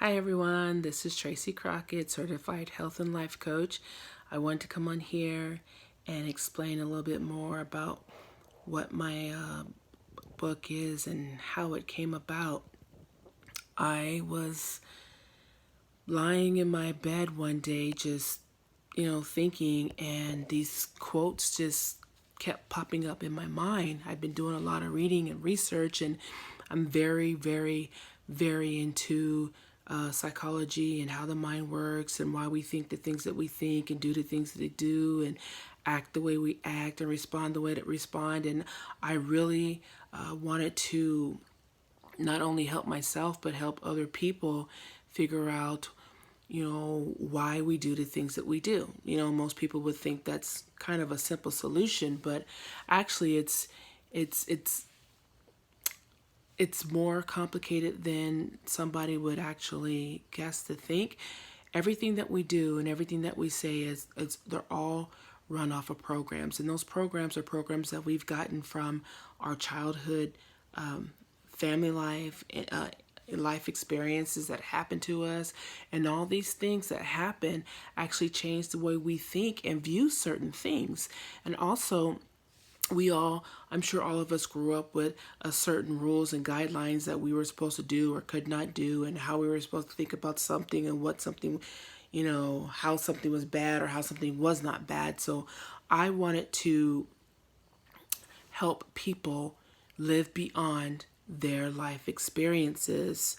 Hi everyone, this is Tracy Crockett, Certified Health and Life Coach. I want to come on here and explain a little bit more about what my book is and how it came about. I was lying in my bed one day just, thinking, and these quotes just kept popping up in my mind. I've been doing a lot of reading and research, and I'm very, very, very into psychology and how the mind works and why we think the things that we think and do the things that we do and act the way we act and respond the way that we respond. And I really wanted to not only help myself but help other people figure out why we do the things that we do. Most people would think that's kind of a simple solution, but actually it's it's it's more complicated than somebody would actually guess to think. Everything that we do and everything that we say is they're all run off of programs, and those programs are programs that we've gotten from our childhood, family life, life experiences that happen to us, and all these things that happen actually change the way we think and view certain things. And also, I'm sure all of us grew up with certain rules and guidelines that we were supposed to do or could not do, and how we were supposed to think about something and what something, how something was bad or how something was not bad. So I wanted to help people live beyond their life experiences,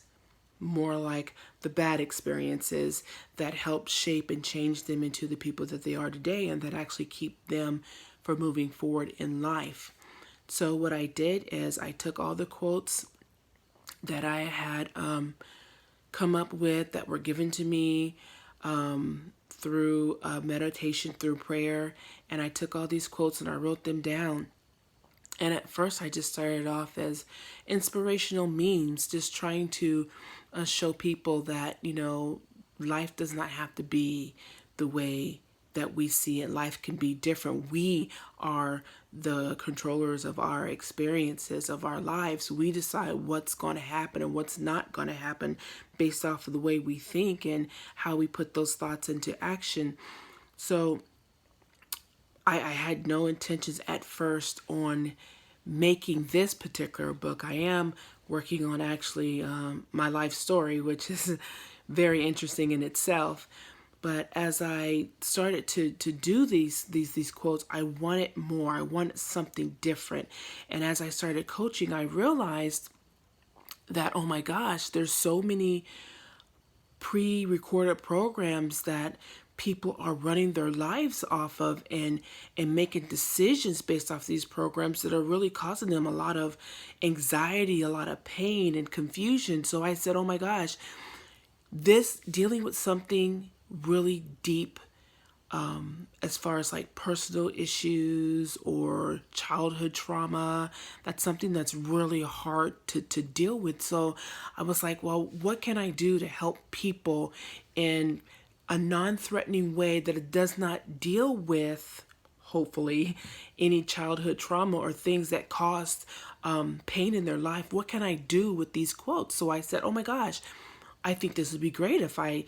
more like the bad experiences that help shape and change them into the people that they are today, and that actually keep them from moving forward in life. So what I did is I took all the quotes that I had come up with that were given to me through meditation, through prayer, and I took all these quotes and I wrote them down. And at first, I just started off as inspirational memes, just trying to show people that, life does not have to be the way that we see it. Life can be different. We are the controllers of our experiences, of our lives. We decide what's going to happen and what's not going to happen based off of the way we think and how we put those thoughts into action. So I had no intentions at first on making this particular book. I am working on actually my life story, which is very interesting in itself. But as I started to do these quotes, I wanted more. I wanted something different. And as I started coaching, I realized that, oh my gosh, there's so many pre-recorded programs that people are running their lives off of, and making decisions based off these programs that are really causing them a lot of anxiety, a lot of pain and confusion. So I said, oh my gosh, this dealing with something really deep, as far as like personal issues or childhood trauma, that's something that's really hard to deal with. So I was like, well, what can I do to help people in a non-threatening way that it does not deal with, hopefully, any childhood trauma or things that caused pain in their life? What can I do with these quotes? So I said, oh my gosh, I think this would be great if I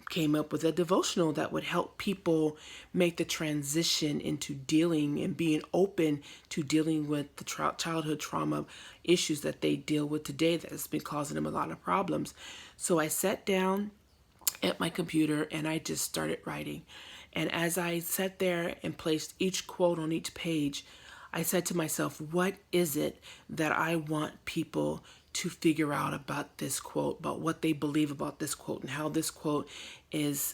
came up with a devotional that would help people make the transition into dealing and being open to dealing with the childhood trauma issues that they deal with today that has been causing them a lot of problems. So I sat down at my computer and I just started writing. And as I sat there and placed each quote on each page, I said to myself, what is it that I want people to figure out about this quote, about what they believe about this quote, and how this quote is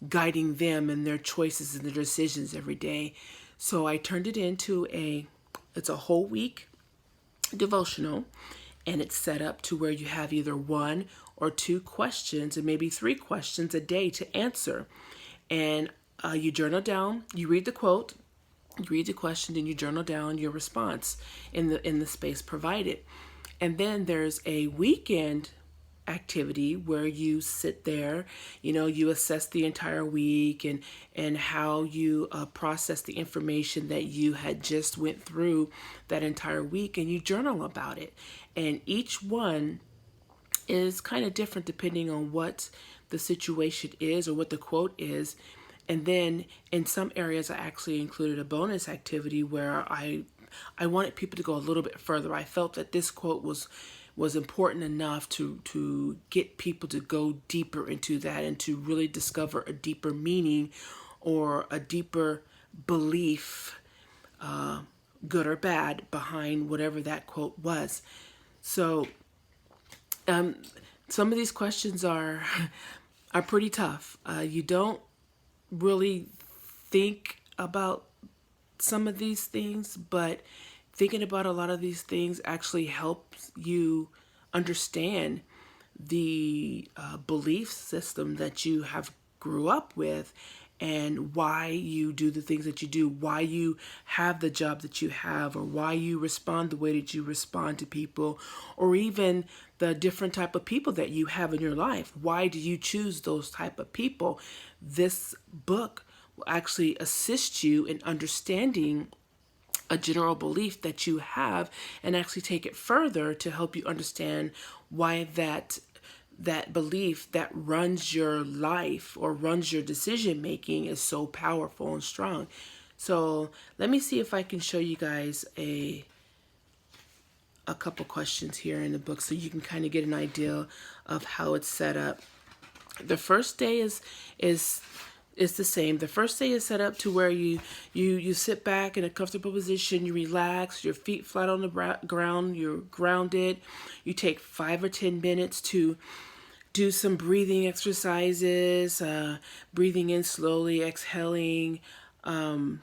guiding them in their choices and their decisions every day. So I turned it into it's a whole week devotional, and it's set up to where you have either one or two questions and maybe three questions a day to answer. And you journal down, you read the quote, you read the question, and you journal down your response in the space provided. And then there's a weekend activity where you sit there, you assess the entire week and how you process the information that you had just went through that entire week, and you journal about it. And each one is kind of different depending on what the situation is or what the quote is. And then in some areas, I actually included a bonus activity where I wanted people to go a little bit further. I felt that this quote was important enough to get people to go deeper into that and to really discover a deeper meaning or a deeper belief, good or bad, behind whatever that quote was. So some of these questions are are pretty tough. You don't really think about some of these things, but thinking about a lot of these things actually helps you understand the belief system that you have grew up with and why you do the things that you do, why you have the job that you have, or why you respond the way that you respond to people, or even the different type of people that you have in your life. Why do you choose those type of people? This book will actually assist you in understanding a general belief that you have and actually take it further to help you understand why that belief that runs your life or runs your decision making is so powerful and strong. So let me see if I can show you guys a couple questions here in the book so you can kind of get an idea of how it's set up. The first day is the same. The first day is set up to where you sit back in a comfortable position, you relax, your feet flat on the ground, you're grounded. You take 5 or 10 minutes to do some breathing exercises, breathing in slowly, exhaling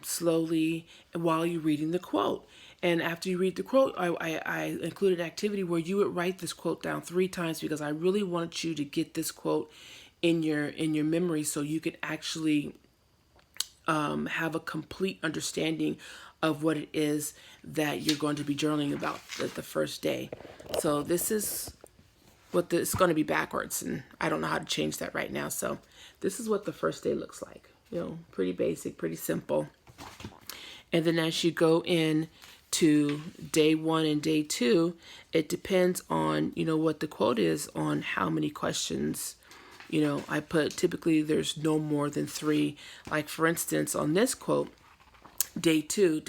slowly while you're reading the quote. And after you read the quote, I included an activity where you would write this quote down 3 times because I really want you to get this quote in your memory so you can actually have a complete understanding of what it is that you're going to be journaling about the first day. So this is what it's going to be backwards, and I don't know how to change that right now. So this is what the first day looks like. Pretty basic, pretty simple. And then as you go in to day 1 and day 2, it depends on, what the quote is on how many questions. I put typically there's no more than 3. Like for instance, on this quote, day 2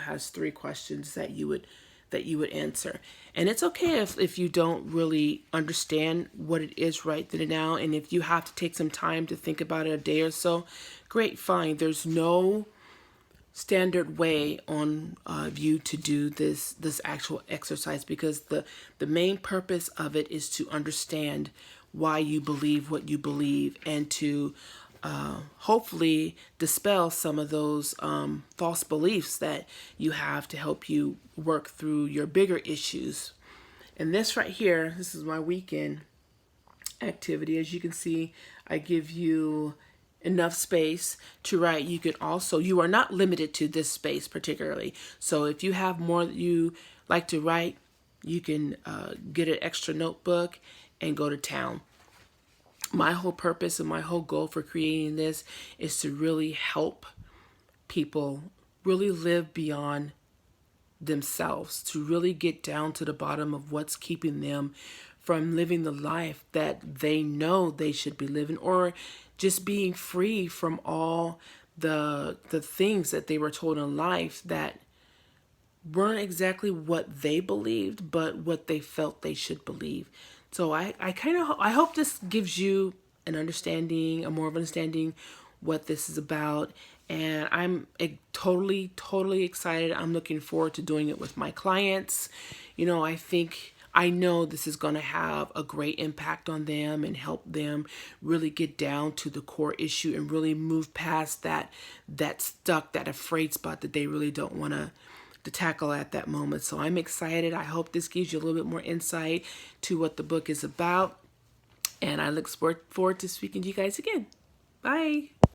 has 3 questions that you would answer. And it's okay if you don't really understand what it is right then and now, and if you have to take some time to think about it, a day or so, great, fine. There's no standard way on you to do this actual exercise, because the main purpose of it is to understand why you believe what you believe and to hopefully dispel some of those false beliefs that you have to help you work through your bigger issues. And this right here, this is my weekend activity. As you can see, I give you enough space to write. You are not limited to this space particularly. So if you have more that you like to write, you can get an extra notebook and go to town. My whole purpose and my whole goal for creating this is to really help people really live beyond themselves, to really get down to the bottom of what's keeping them from living the life that they know they should be living, or just being free from all the things that they were told in life that weren't exactly what they believed, but what they felt they should believe. So I hope this gives you an understanding, a more of an understanding what this is about. And I'm totally excited. I'm looking forward to doing it with my clients. I know this is going to have a great impact on them and help them really get down to the core issue and really move past that afraid spot that they really don't want to tackle at that moment. So I'm excited. I hope this gives you a little bit more insight to what the book is about. And I look forward to speaking to you guys again. Bye.